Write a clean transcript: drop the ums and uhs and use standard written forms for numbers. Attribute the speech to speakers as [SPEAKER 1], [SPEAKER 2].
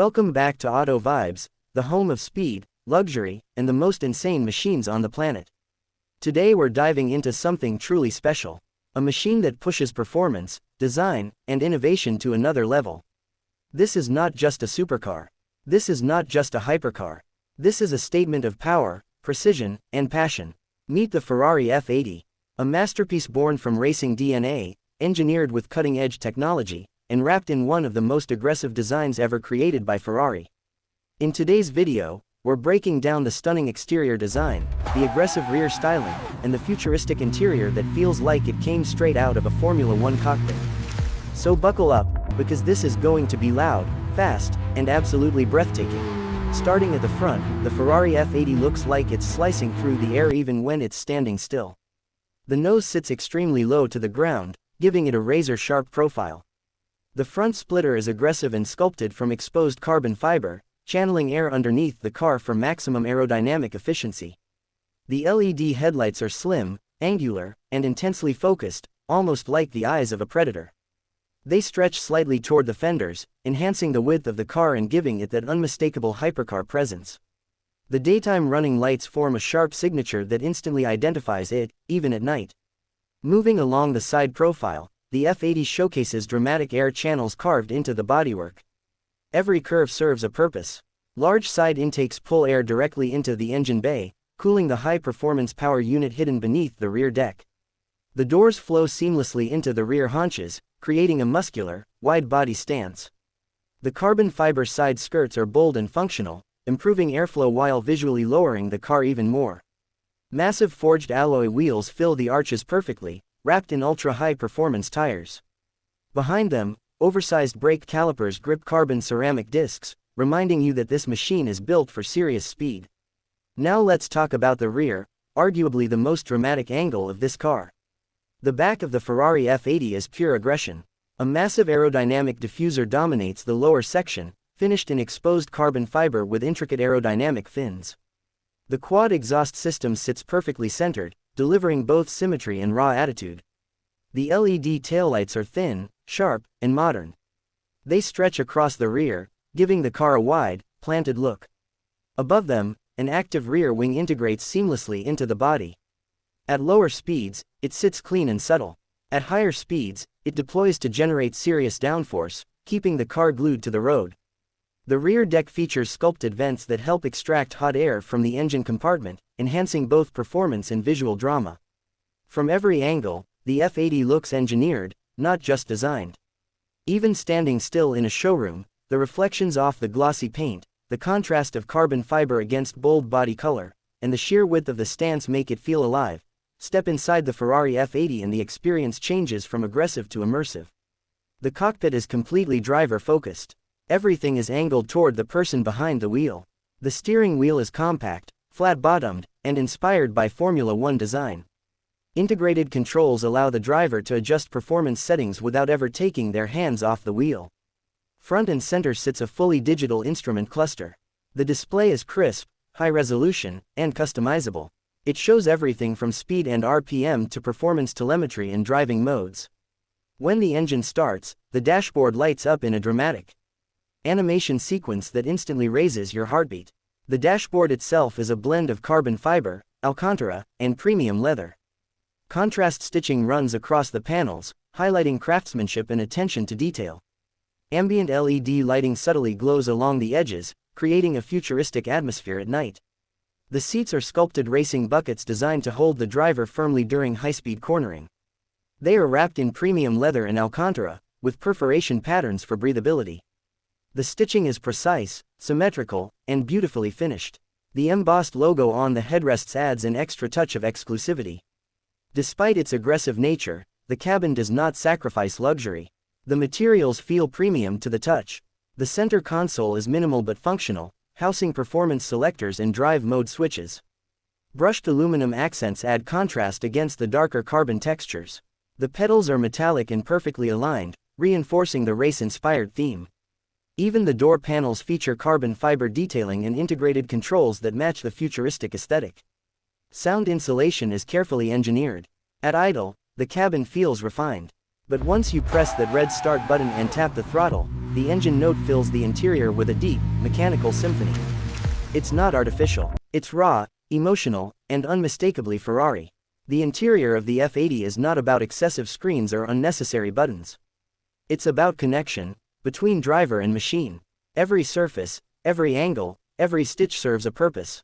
[SPEAKER 1] Welcome back to Auto Vibes, the home of speed, luxury, and the most insane machines on the planet. Today we're diving into something truly special. A machine that pushes performance, design, and innovation to another level. This is not just a supercar. This is not just a hypercar. This is a statement of power, precision, and passion. Meet the Ferrari F80, a masterpiece born from racing DNA, engineered with cutting-edge technology, and wrapped in one of the most aggressive designs ever created by Ferrari. In today's video, we're breaking down the stunning exterior design, the aggressive rear styling, and the futuristic interior that feels like it came straight out of a Formula One cockpit. So buckle up, because this is going to be loud, fast, and absolutely breathtaking. Starting at the front, the Ferrari F80 looks like it's slicing through the air even when it's standing still. The nose sits extremely low to the ground, giving it a razor-sharp profile. The front splitter is aggressive and sculpted from exposed carbon fiber, channeling air underneath the car for maximum aerodynamic efficiency. The LED headlights are slim, angular, and intensely focused, almost like the eyes of a predator. They stretch slightly toward the fenders, enhancing the width of the car and giving it that unmistakable hypercar presence. The daytime running lights form a sharp signature that instantly identifies it, even at night. Moving along the side profile, the F80 showcases dramatic air channels carved into the bodywork. Every curve serves a purpose. Large side intakes pull air directly into the engine bay, cooling the high-performance power unit hidden beneath the rear deck. The doors flow seamlessly into the rear haunches, creating a muscular, wide-body stance. The carbon fiber side skirts are bold and functional, improving airflow while visually lowering the car even more. Massive forged alloy wheels fill the arches perfectly, wrapped in ultra-high performance tires. Behind them, oversized brake calipers grip carbon ceramic discs, reminding you that this machine is built for serious speed. Now let's talk about the rear, arguably the most dramatic angle of this car. The back of the Ferrari F80 is pure aggression. A massive aerodynamic diffuser dominates the lower section, finished in exposed carbon fiber with intricate aerodynamic fins. The quad exhaust system sits perfectly centered, delivering both symmetry and raw attitude. The LED taillights are thin, sharp, and modern. They stretch across the rear, giving the car a wide, planted look. Above them, an active rear wing integrates seamlessly into the body. At lower speeds, it sits clean and subtle. At higher speeds, it deploys to generate serious downforce, keeping the car glued to the road. The rear deck features sculpted vents that help extract hot air from the engine compartment, enhancing both performance and visual drama. From every angle, the F80 looks engineered, not just designed. Even standing still in a showroom, the reflections off the glossy paint, the contrast of carbon fiber against bold body color, and the sheer width of the stance make it feel alive. Step inside the Ferrari F80 and the experience changes from aggressive to immersive. The cockpit is completely driver-focused. Everything is angled toward the person behind the wheel. The steering wheel is compact, flat-bottomed, and inspired by Formula One design. Integrated controls allow the driver to adjust performance settings without ever taking their hands off the wheel. Front and center sits a fully digital instrument cluster. The display is crisp, high-resolution, and customizable. It shows everything from speed and RPM to performance telemetry and driving modes. When the engine starts, the dashboard lights up in a dramatic animation sequence that instantly raises your heartbeat. The dashboard itself is a blend of carbon fiber, alcantara, and premium leather. Contrast stitching runs across the panels, highlighting craftsmanship and attention to detail. Ambient LED lighting subtly glows along the edges, creating a futuristic atmosphere at night. The seats are sculpted racing buckets designed to hold the driver firmly during high-speed cornering. They are wrapped in premium leather and alcantara, with perforation patterns for breathability. The stitching is precise, symmetrical, and beautifully finished. The embossed logo on the headrests adds an extra touch of exclusivity. Despite its aggressive nature, the cabin does not sacrifice luxury. The materials feel premium to the touch. The center console is minimal but functional, housing performance selectors and drive mode switches. Brushed aluminum accents add contrast against the darker carbon textures. The pedals are metallic and perfectly aligned, reinforcing the race-inspired theme. Even the door panels feature carbon fiber detailing and integrated controls that match the futuristic aesthetic. Sound insulation is carefully engineered. At idle, the cabin feels refined. But once you press that red start button and tap the throttle, the engine note fills the interior with a deep, mechanical symphony. It's not artificial. It's raw, emotional, and unmistakably Ferrari. The interior of the F80 is not about excessive screens or unnecessary buttons. It's about connection between driver and machine. Every surface, every angle, every stitch serves a purpose.